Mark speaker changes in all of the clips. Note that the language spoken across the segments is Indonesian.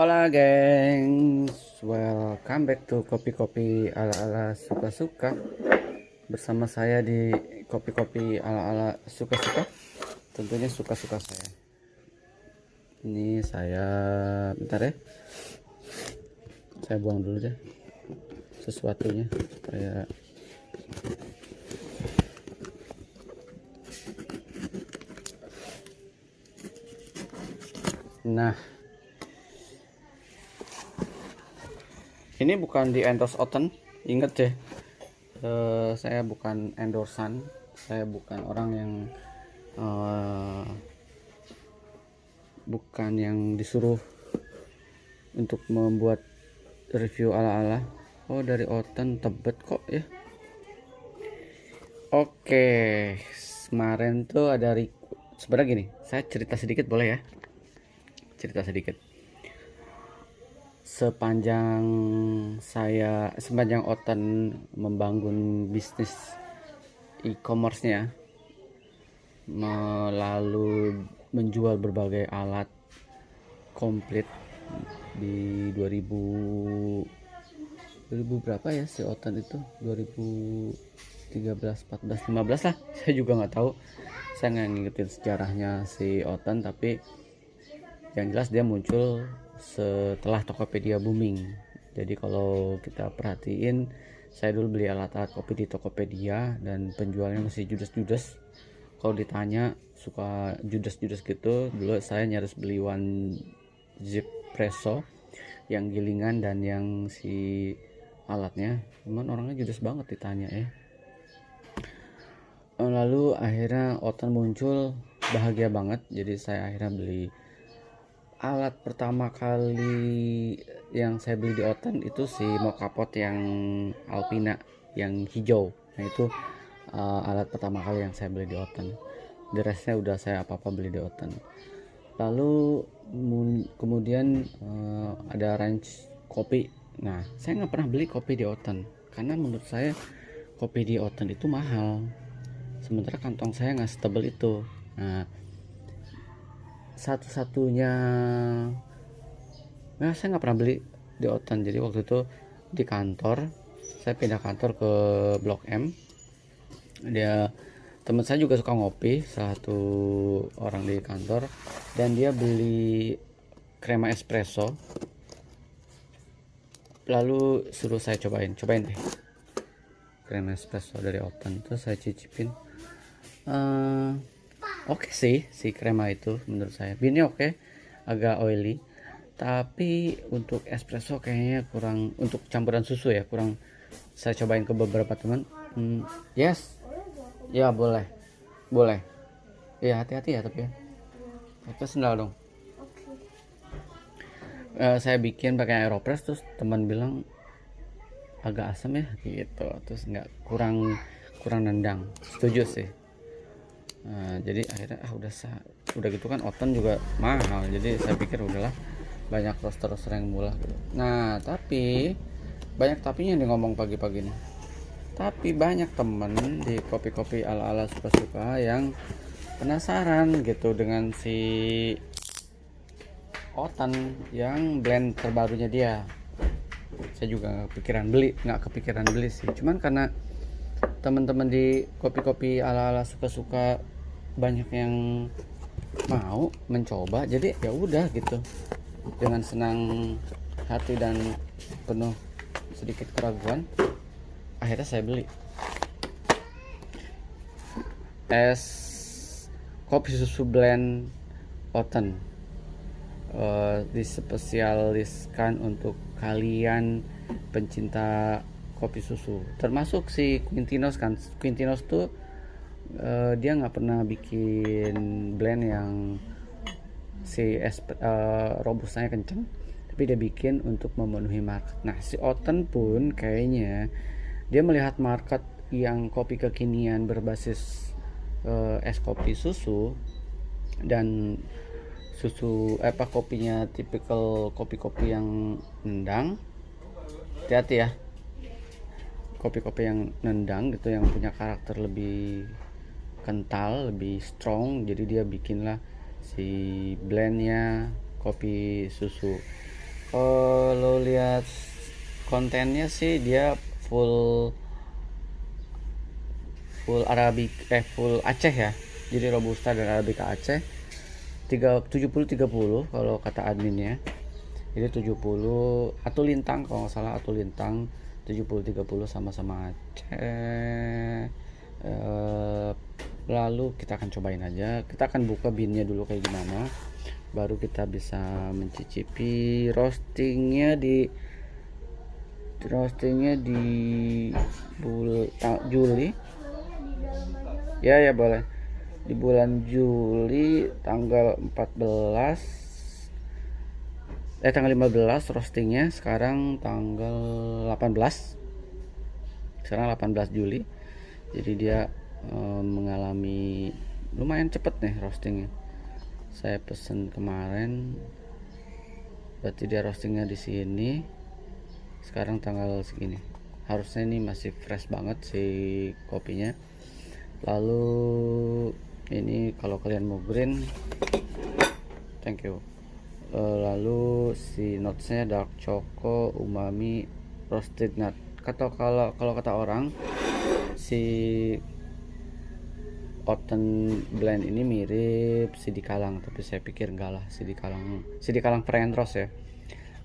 Speaker 1: Hola gengs, welcome back to kopi-kopi ala-ala suka-suka. Bersama saya di kopi-kopi ala-ala suka-suka. Tentunya suka-suka saya. Ini saya, bentar ya. Saya buang dulu deh sesuatunya supaya nah, ini bukan di endorse Oten, inget deh. Saya bukan endorsan, saya bukan orang yang bukan yang disuruh untuk membuat review ala-ala. Oh, dari Oten, Tebet kok ya. Oke, kemarin tuh ada sebenarnya gini, saya cerita sedikit boleh ya? Cerita sedikit. Sepanjang Oten membangun bisnis e-commerce-nya, melalui menjual berbagai alat komplit di 2000 berapa ya si Oten itu, 2013, 14, 15 lah, saya juga nggak tahu, saya nggak ngikutin sejarahnya si Oten, tapi yang jelas dia muncul setelah Tokopedia booming. Jadi kalau kita perhatiin, saya dulu beli alat-alat kopi di Tokopedia dan penjualnya masih judes-judes. Kalau ditanya suka judes-judes gitu, dulu saya nyaris beli One Zip Presso yang gilingan dan yang si alatnya, cuman orangnya judes banget ditanya ya. Lalu akhirnya Oten muncul, bahagia banget. Jadi saya akhirnya beli alat pertama kali yang saya beli di Oten itu si mokapot yang Alpina yang hijau. Nah itu alat pertama kali yang saya beli di Oten. The restnya udah saya apa-apa beli di Oten. Lalu kemudian ada range kopi. Nah saya nggak pernah beli kopi di Oten karena menurut saya kopi di Oten itu mahal. Sementara kantong saya nggak setebal itu. Nah satu-satunya, nah saya nggak pernah beli di Oten. Jadi waktu itu di kantor, saya pindah kantor ke Blok M. Teman saya juga suka ngopi, salah satu orang di kantor, dan dia beli krema espresso, lalu suruh saya cobain deh krema espresso dari Oten. Terus saya cicipin, oke sih si krema itu menurut saya. Binnya oke, agak oily. Tapi untuk espresso kayaknya kurang, untuk campuran susu ya kurang. Saya cobain ke beberapa teman. Yes, ya boleh, ya hati-hati ya tapi ya. Pakai sendal dong. Saya bikin pakai aeropress, terus teman bilang agak asam ya gitu, terus nggak kurang nendang. Setuju sih. Jadi akhirnya udah gitu kan Oten juga mahal, jadi saya pikir udahlah, banyak roster-roster yang murah gitu. Nah tapi banyak tapinya nih ngomong pagi-pagi nih. Tapi banyak temen di kopi-kopi ala-ala suka-suka yang penasaran gitu dengan si Oten yang blend terbarunya dia. Saya juga nggak kepikiran beli sih, cuman karena teman-teman di kopi-kopi ala-ala suka-suka banyak yang mau mencoba, jadi ya udah gitu, dengan senang hati dan penuh sedikit keraguan akhirnya saya beli es kopi susu blend Oten, dispesialiskan untuk kalian pencinta kopi susu, termasuk si Quintinos kan. Quintinos tuh dia nggak pernah bikin blend yang si robustanya kenceng, tapi dia bikin untuk memenuhi market. Nah si Oten pun kayaknya dia melihat market yang kopi kekinian berbasis es kopi susu, dan kopinya tipikal kopi-kopi yang nendang. Hati-hati ya, kopi-kopi yang nendang gitu, yang punya karakter lebih kental, lebih strong. Jadi dia bikinlah si blendnya kopi susu Kalau lihat kontennya sih dia full full Arabik full Aceh ya, jadi Robusta dan Arabica Aceh. 70-30 kalau kata adminnya. Jadi 70 atau Lintang, kalau nggak salah atau Lintang 70-30 sama-sama Aceh. Lalu kita akan cobain aja, kita akan buka binnya dulu kayak gimana, baru kita bisa mencicipi roastingnya di Juli ya. Ya boleh, di bulan Juli tanggal 15 roastingnya. Sekarang tanggal 18, sekarang 18 Juli, jadi dia mengalami lumayan cepet nih roastingnya. Saya pesen kemarin, berarti dia roastingnya di sini sekarang tanggal segini. Harusnya ini masih fresh banget si kopinya. Lalu ini kalau kalian mau green, thank you. Lalu si notesnya dark choco, umami, roasted nut. Kalau kata orang, si Oten blend ini mirip Sidi Kalang, tapi saya pikir enggak lah. Sidi Kalang French Roast ya,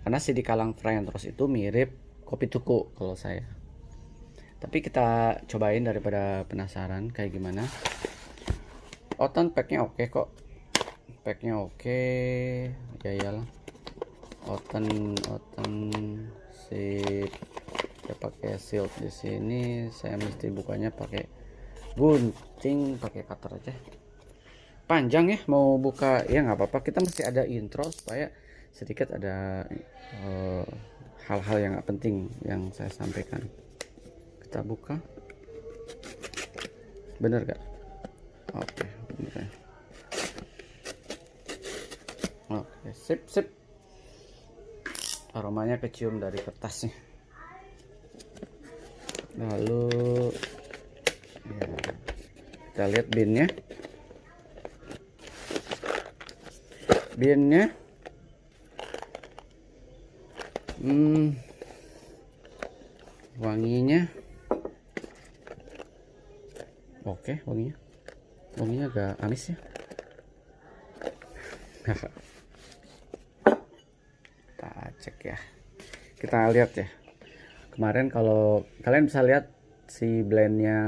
Speaker 1: karena Sidi Kalang French Roast itu mirip kopi tuku kalau saya. Tapi kita cobain daripada penasaran kayak gimana. Oten packnya oke kok, packnya oke ya. Iyalah, Oten sip. Dia pakai silk di sini. Saya mesti bukanya pakai gunting, pakai cutter aja. Panjang ya mau buka ya, nggak apa-apa. Kita mesti ada intro supaya sedikit ada hal-hal yang nggak penting yang saya sampaikan. Kita buka, bener gak? Oke, bener ya. Oke, sip. Aromanya kecium dari kertasnya. Lalu ya, kita lihat binnya. Wanginya oke, wanginya agak amis ya. Kita cek ya, kita lihat ya. Kemarin kalau kalian bisa lihat si blendnya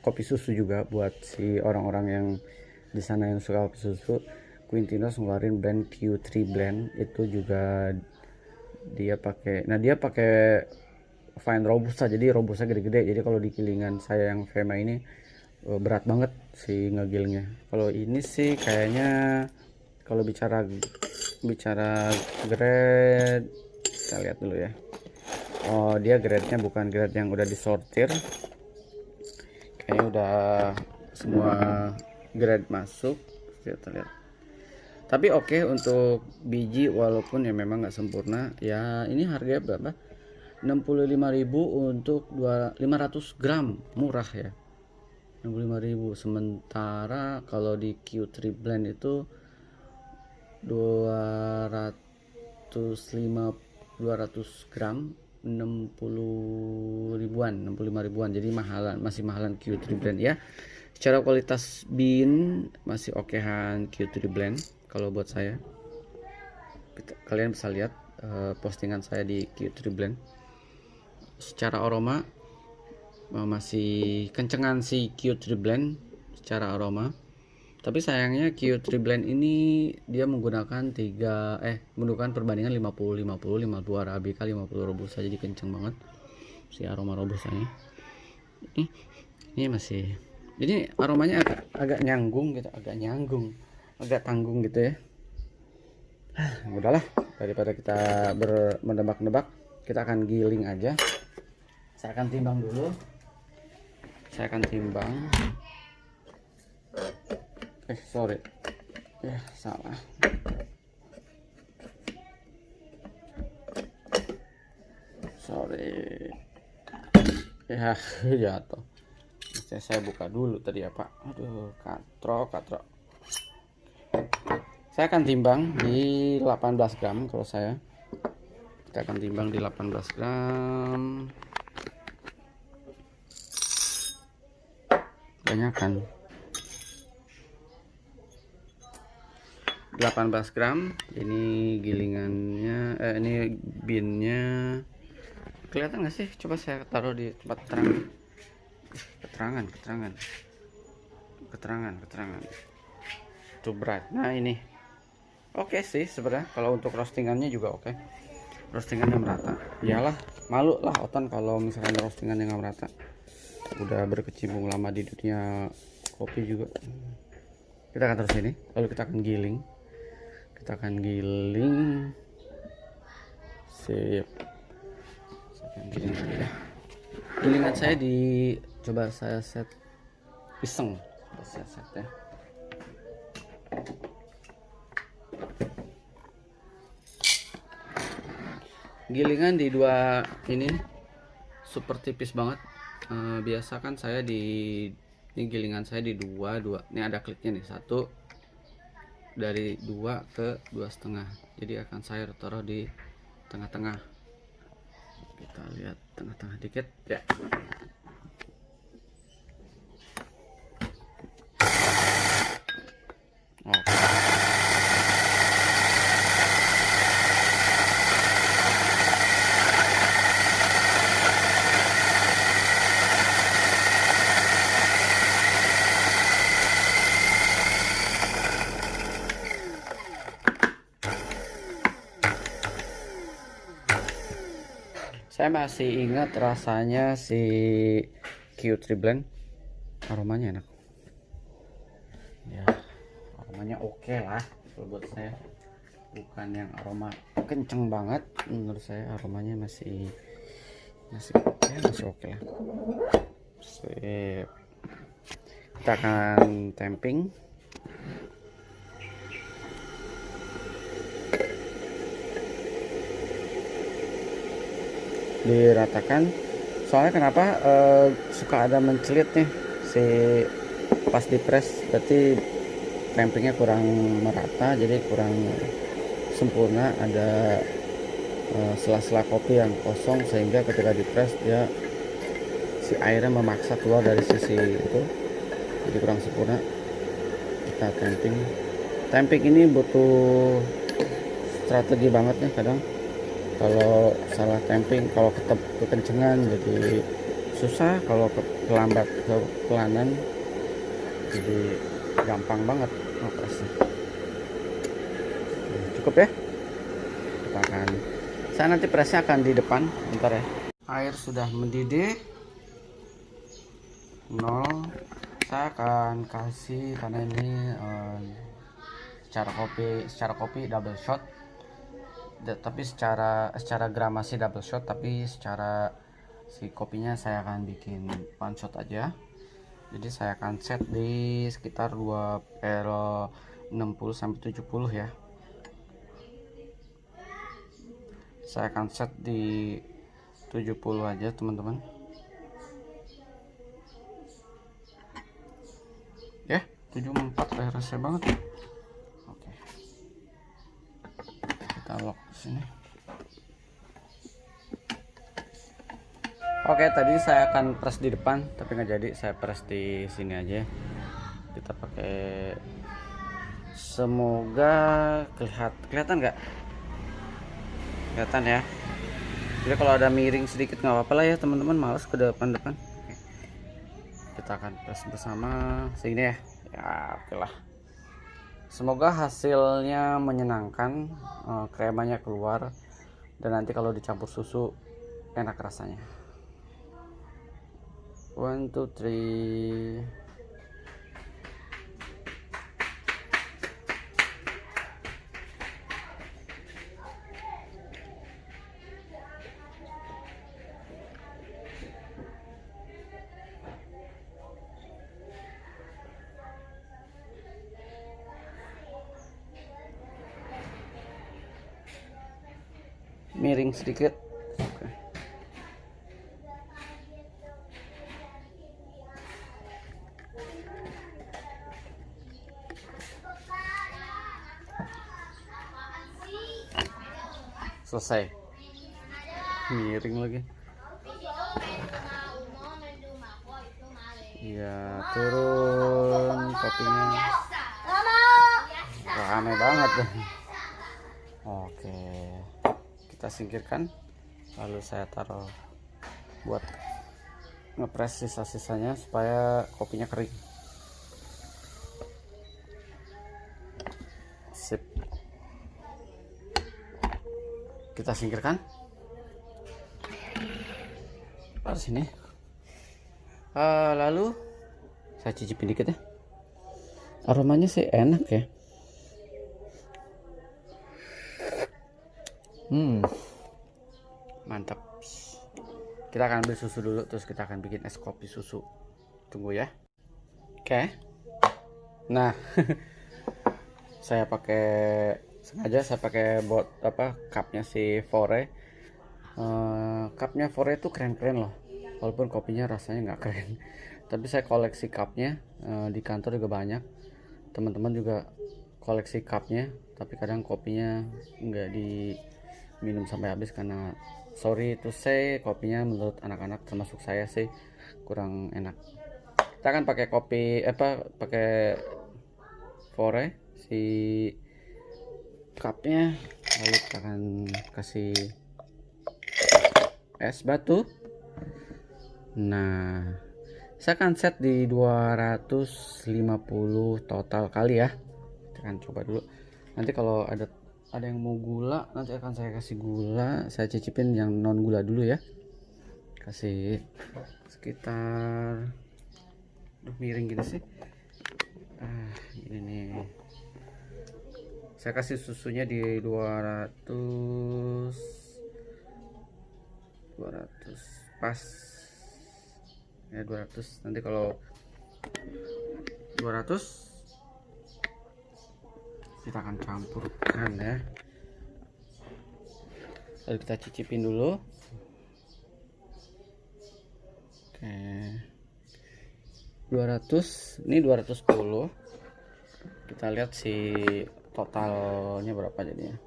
Speaker 1: kopi susu juga, buat si orang-orang yang di sana yang suka kopi susu, Quintinos ngeluarin blend Q3 blend itu juga. Dia pakai fine robusta, jadi robusta gede-gede. Jadi kalau di kilingan saya yang Vema ini berat banget si ngegilnya. Kalau ini sih kayaknya, kalau bicara grade, kita lihat dulu ya. Oh, dia grade-nya bukan grade yang udah disortir, kayaknya udah semua grade masuk. Kita lihat. Tapi oke untuk biji, walaupun ya memang nggak sempurna ya. Ini harganya berapa? 65.000 untuk 500 gram, murah ya, 65.000. Sementara kalau di Q3 blend itu 200 gram 60 ribuan, 65 ribuan. Jadi masih mahalan Q3 blend ya. Secara kualitas bean masih okehan Q3 blend kalau buat saya. Kalian bisa lihat postingan saya di Q3 blend. Secara aroma masih kencengan si Q3 blend secara aroma. Tapi sayangnya Q3 blend ini dia menggunakan perbandingan 50-52 Arabica 50 Robusta, jadi kenceng banget si aroma robustanya. Ini masih, jadi aromanya agak nyanggung gitu, agak tanggung gitu ya. Udahlah, daripada kita menebak-nebak, kita akan giling aja. Saya akan timbang dulu. Sorry ya, salah. Sorry ya, jatuh. Saya buka dulu tadi ya Pak. Aduh, katro. Saya akan timbang di 18 gram kalau saya. Kita akan timbang di 18 gram. Banyakan. 18 gram. Ini gilingannya, ini binnya. Kelihatan nggak sih? Coba saya taruh di tempat terang. Keterangan. Too bright. Nah ini. Oke sih sebenarnya. Kalau untuk roastingannya juga oke. Roastingannya merata. Iyalah, malu lah Otan kalau misalkan roastingannya nggak merata. Udah berkecimpung lama di dunia kopi juga. Kita akan terus ini. Lalu kita akan giling. Sip. Saya akan giling dulu ya. Gilingan saya coba saya set pisang. Saya set ya. Gilingan di dua ini super tipis banget. Biasa kan saya ini gilingan saya di dua. Ini ada kliknya nih, satu dari 2 ke 2,5. Jadi akan saya taruh di tengah-tengah. Kita lihat tengah-tengah dikit ya. Oke. Saya masih ingat rasanya si Q3 Blend, aromanya enak ya, aromanya oke lah buat saya, bukan yang aroma kenceng banget. Menurut saya aromanya masih oke lah. Sip. Kita akan tamping. Diratakan, soalnya kenapa suka ada mencelit nih si pas di press, berarti tampingnya kurang merata, jadi kurang sempurna, ada sela-sela kopi yang kosong, sehingga ketika di press dia si airnya memaksa keluar dari sisi itu, jadi kurang sempurna. Kita tamping ini butuh strategi banget nih kadang. Kalau salah tamping, kalau kekencengan jadi susah, kalau kepelanan jadi gampang banget operasi. Cukup ya. Saya nanti presnya akan di depan, bentar ya. Air sudah mendidih 0. Saya akan kasih, karena ini secara kopi double shot, tapi secara gramasi double shot, tapi secara si kopinya saya akan bikin one shot aja. Jadi saya akan set di sekitar 60 sampai 70 ya. Saya akan set di 70 aja teman-teman ya. 74 rasa banget. Oke, kita lock sini. Oke, tadi saya akan press di depan tapi nggak jadi, saya press di sini aja. Kita pakai, semoga kelihatan nggak? Kelihatan ya. Jadi kalau ada miring sedikit nggak apa-apa lah ya teman-teman, males ke depan. Kita akan press bersama sini ya. Ya oke lah. Semoga hasilnya menyenangkan, kremanya keluar, dan nanti kalau dicampur susu enak rasanya. 1 2 3. Miring sedikit. Oke. selesai. Miring lagi. Iya, turun kopinya. Rame banget deh. Oke, kita singkirkan. Lalu saya taruh buat ngepres sisa-sisanya supaya kopinya kering. Sip. Kita singkirkan. Taruh sini. Lalu saya cicipin dikit ya. Aromanya sih enak ya. Mantap. Kita akan ambil susu dulu, terus kita akan bikin es kopi susu. Tunggu ya. Oke. Nah, sengaja saya pakai cupnya si Fore. Cupnya Fore itu keren-keren loh. Walaupun kopinya rasanya nggak keren, tapi saya koleksi cupnya. Di kantor juga banyak teman-teman juga koleksi cupnya, tapi kadang kopinya nggak diminum sampai habis karena sorry to say kopinya menurut anak-anak termasuk saya sih kurang enak. Kita akan pakai pakai Fore si cupnya, lalu kita akan kasih es batu. Nah, saya akan set di 250 total kali ya. Kita akan coba dulu. Nanti kalau ada yang mau gula, nanti akan saya kasih gula. Saya cicipin yang non gula dulu ya. Kasih sekitar miring gini sih. Ini nih. Saya kasih susunya di 200 pas. Ya 200. Nanti kalau 200 kita akan campurkan ya. Lalu kita cicipin dulu. Oke. 200. Ini 210. Kita lihat si totalnya berapa jadinya.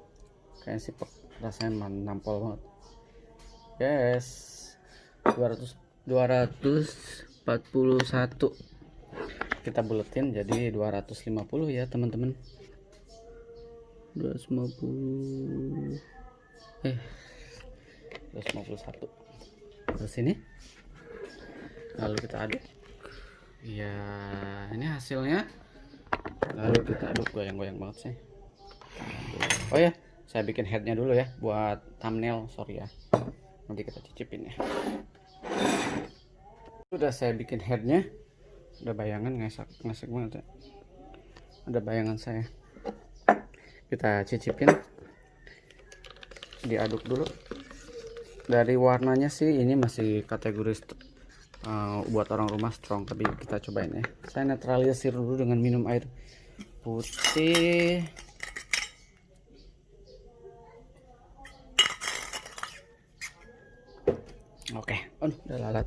Speaker 1: Kayaknya sih rasanya nampol banget. Yes. 241 kita buletin jadi 250 ya teman-teman. 251 terus ini, lalu kita aduk ya. Ini hasilnya, lalu kita aduk. Goyang-goyang banget sih. Oh ya, saya bikin headnya dulu ya buat thumbnail, sorry ya, nanti kita cicipin ya. Udah saya bikin headnya, udah bayangan ngesek banget ya, ada bayangan saya. Kita cicipin, diaduk dulu. Dari warnanya sih ini masih kategori buat orang rumah strong, tapi kita cobain ya. Saya netralisir dulu dengan minum air putih. Oke, udah lalat.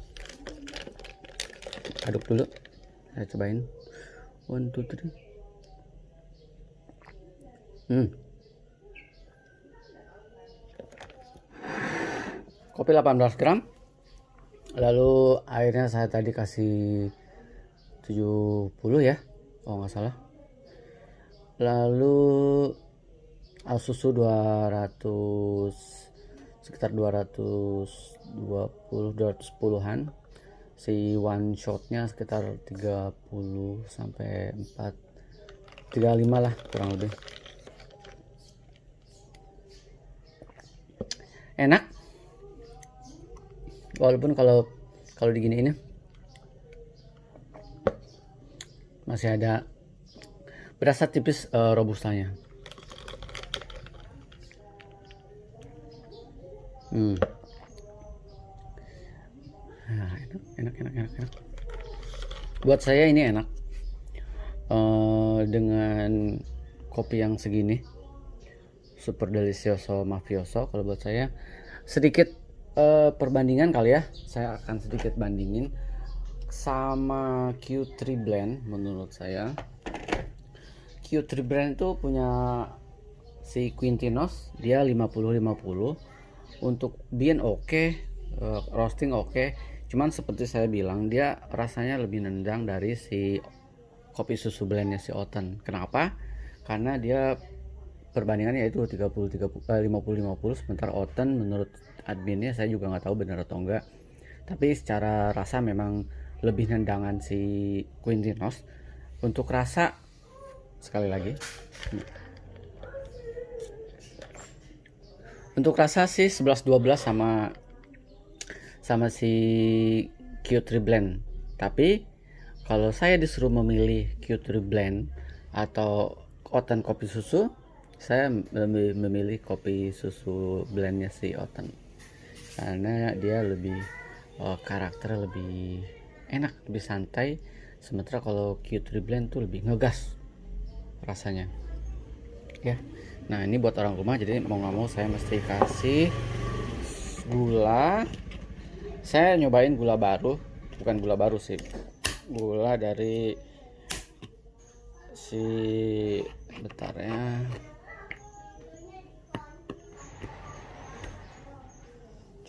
Speaker 1: Aduk dulu, saya cobain. 1, 2, 3. Kopi 18 gram. Lalu airnya saya tadi kasih 70 ya, kalau nggak salah. Lalu susu 200, sekitar 210-an. Si one shotnya sekitar 30 sampai 35 lah kurang lebih. Enak, walaupun kalau diginiin masih ada berasa tipis robustanya. Nah, enak. Buat saya ini enak. Dengan kopi yang segini, super delicioso mafioso, kalau buat saya sedikit perbandingan kali ya. Saya akan sedikit bandingin sama Q3 Blend. Menurut saya Q3 Blend itu punya Si Quintinos dia 50-50. Untuk bean oke, roasting oke, cuman seperti saya bilang dia rasanya lebih nendang dari si kopi susu blendnya si Oten. Kenapa? Karena dia perbandingannya itu 50-50, sementara Oten menurut adminnya, saya juga nggak tahu benar atau enggak, tapi secara rasa memang lebih nendangan si Quintinos. Untuk rasa, sekali lagi, untuk rasa sih 11-12 sama sama si Q3 Blend. Tapi kalau saya disuruh memilih Q3 Blend atau Oten kopi susu, saya lebih memilih kopi susu blendnya si Oten, karena dia lebih karakter lebih enak, lebih santai. Sementara kalau Q3 Blend tuh lebih ngegas rasanya ya. Nah ini buat orang rumah, jadi mau nggak mau saya mesti kasih gula. Saya nyobain gula baru, bukan gula baru sih, gula dari si, bentar ya,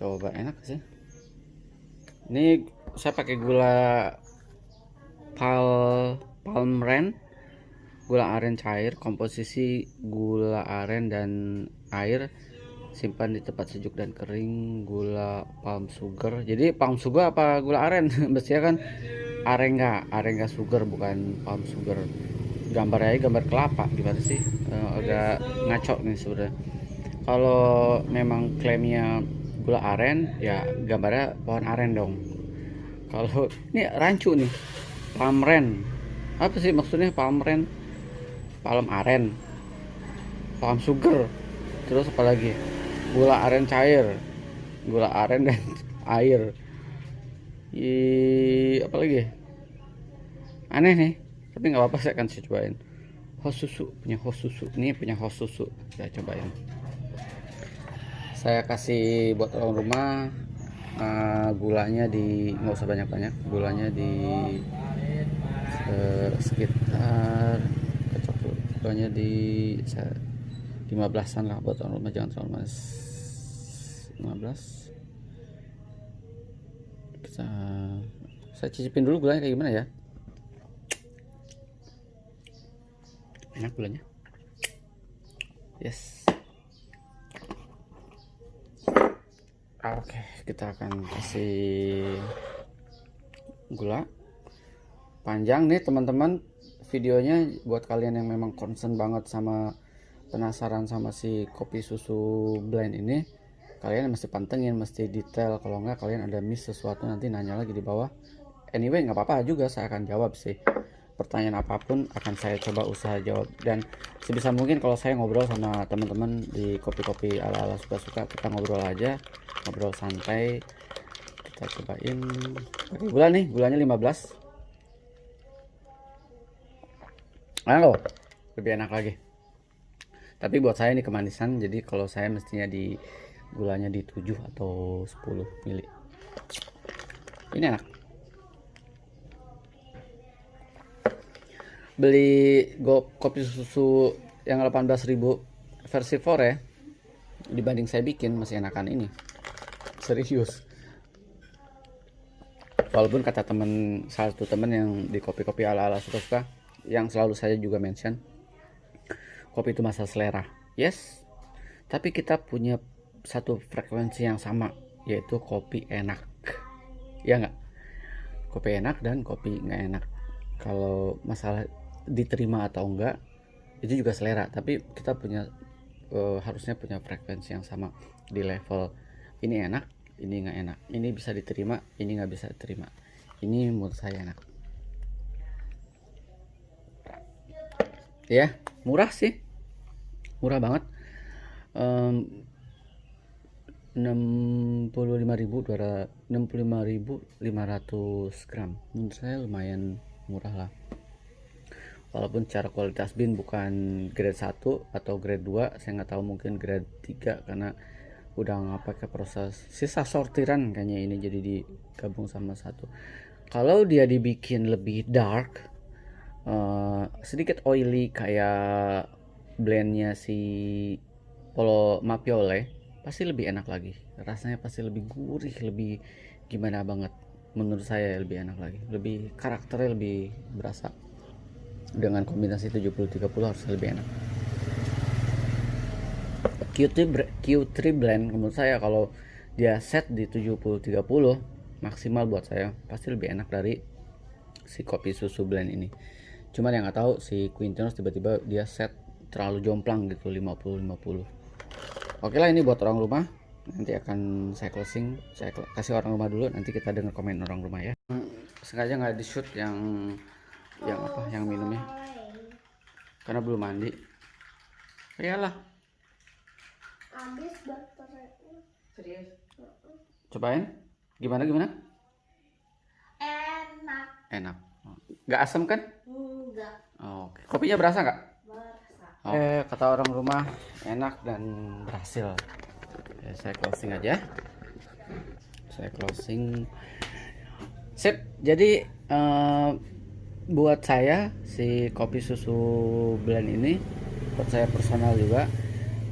Speaker 1: coba enak sih. Ini saya pakai gula palm ren, gula aren cair, komposisi gula aren dan air, simpan di tempat sejuk dan kering, gula palm sugar. Jadi palm sugar apa gula aren? Mestinya kan arenga sugar, bukan palm sugar. Gambarnya gambar kelapa, gimana sih? Agak ngaco nih sebenarnya. Kalau memang klaimnya gula aren, ya gambarnya pohon aren dong. Kalau ini rancu nih, palm ren. Apa sih maksudnya palm ren? Palm aren, palm sugar, terus apa lagi? Gula aren cair, gula aren dan air. Apa lagi? Aneh nih, tapi nggak apa-apa, saya akan cobain. Host susu, ini punya host susu, saya cobain. Saya kasih buat orang rumah, gulanya di, nggak usah banyak-banyak, gulanya di sekitar, kocok dulu, gulanya di 15-an lah buat orang rumah, jangan terlalu manis. 15. Saya cicipin dulu gulanya kayak gimana ya. Enak gulanya, yes. Oke, kita akan kasih gula. Panjang nih teman-teman videonya, buat kalian yang memang concern banget sama, penasaran sama si kopi susu blend ini, kalian mesti pantengin, mesti detail. Kalau enggak kalian ada miss sesuatu, nanti nanya lagi di bawah. Anyway nggak apa-apa juga, saya akan jawab sih. Pertanyaan apapun akan saya coba usaha jawab, dan sebisa mungkin kalau saya ngobrol sama teman-teman di kopi-kopi ala-ala suka-suka, kita ngobrol aja, ngobrol santai. Kita cobain pakai gula nih, gulanya 15. Halo, lebih enak lagi. Tapi buat saya ini kemanisan, jadi kalau saya mestinya di gulanya di 7 atau 10 mili. Ini enak. Beli kopi susu yang 18.000 versi 4 ya, dibanding saya bikin masih enakan ini, serius. Walaupun kata salah satu temen yang di kopi-kopi ala-ala suka-suka, yang selalu saya juga mention, kopi itu masalah selera, yes, tapi kita punya satu frekuensi yang sama, yaitu kopi enak, ya nggak? Kopi enak dan kopi nggak enak. Kalau masalah diterima atau enggak itu juga selera, tapi kita punya harusnya punya frekuensi yang sama di level ini enak, ini nggak enak, ini bisa diterima, ini nggak bisa diterima. Ini menurut saya enak ya, murah sih, murah banget. 65.500 gram, menurut saya lumayan murah lah. Walaupun secara kualitas bean bukan grade 1 atau grade 2, saya nggak tahu, mungkin grade 3 karena udah nggak pakai proses sisa sortiran kayaknya ini, jadi digabung sama satu. Kalau dia dibikin lebih dark, sedikit oily kayak blendnya si Polo Mapiole pasti lebih enak lagi, rasanya pasti lebih gurih, lebih gimana banget. Menurut saya lebih enak lagi, lebih karakternya lebih berasa. Dengan kombinasi 70-30 harus lebih enak. Q3 blend menurut saya kalau dia set di 70-30 maksimal buat saya pasti lebih enak dari si kopi susu blend ini. Cuman yang nggak tahu si Quintinos tiba-tiba dia set terlalu jomplang gitu 50-50. Oke lah, ini buat orang rumah. Nanti akan saya closing, saya kasih orang rumah dulu, nanti kita dengar komen orang rumah ya. Sengaja nggak di shoot yang apa, yang minumnya, karena belum mandi. Iyalah.
Speaker 2: Habis baterainya.
Speaker 3: Serius?
Speaker 1: Cobain. Gimana?
Speaker 2: Enak.
Speaker 1: Enak. Nggak asam kan?
Speaker 2: Enggak.
Speaker 1: Oke. Kopinya berasa nggak?
Speaker 2: Berasa.
Speaker 1: Kata orang rumah enak dan berhasil. Ya, saya closing aja. Saya closing. Sip. Jadi buat saya si kopi susu blend ini buat saya personal juga.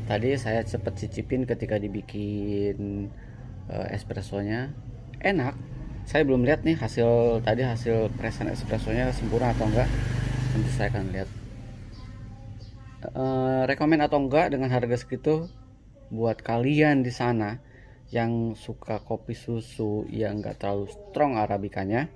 Speaker 1: Tadi saya cepet cicipin ketika dibikin espressonya, enak. Saya belum lihat nih hasil presan espressonya sempurna atau enggak. Nanti saya akan lihat. Rekomen atau enggak dengan harga segitu buat kalian di sana yang suka kopi susu yang enggak terlalu strong arabikanya,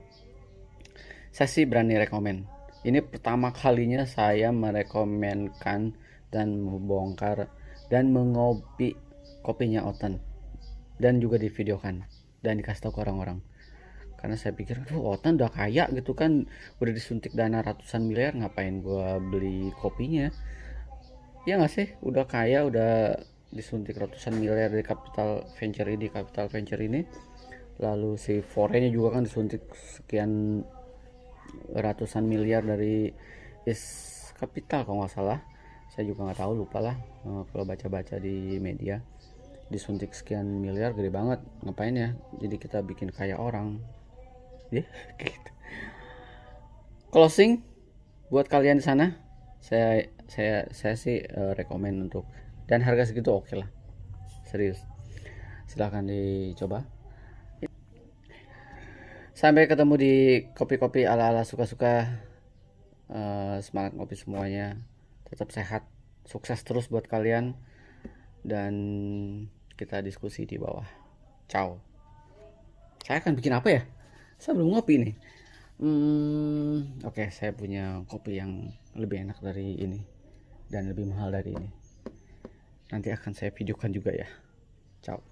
Speaker 1: saya sih berani rekomen. Ini pertama kalinya saya merekomenkan dan membongkar dan mengopi kopinya Otan, dan juga divideokan dan dikasih tahu ke orang-orang. Karena saya pikir, aduh Otan udah kaya gitu kan, udah disuntik dana ratusan miliar, ngapain gua beli kopinya. Ya nggak sih, udah kaya, udah disuntik ratusan miliar dari capital venture ini, lalu si forenya juga kan disuntik sekian ratusan miliar dari is capital kalau nggak salah. Saya juga nggak tahu, lupa lah. Kalau baca-baca di media disuntik sekian miliar, gede banget, ngapain ya, jadi kita bikin kaya orang ya gitu. Closing buat kalian di sana, saya sih rekomen untuk, dan harga segitu oke lah, serius, silahkan dicoba. Sampai ketemu di kopi-kopi ala-ala suka-suka. Semangat ngopi semuanya, tetap sehat, sukses terus buat kalian, dan kita diskusi di bawah. Ciao. Saya akan bikin apa ya, saya belum ngopi nih. Oke, saya punya kopi yang lebih enak dari ini dan lebih mahal dari ini. Nanti akan saya videokan juga ya. Ciao.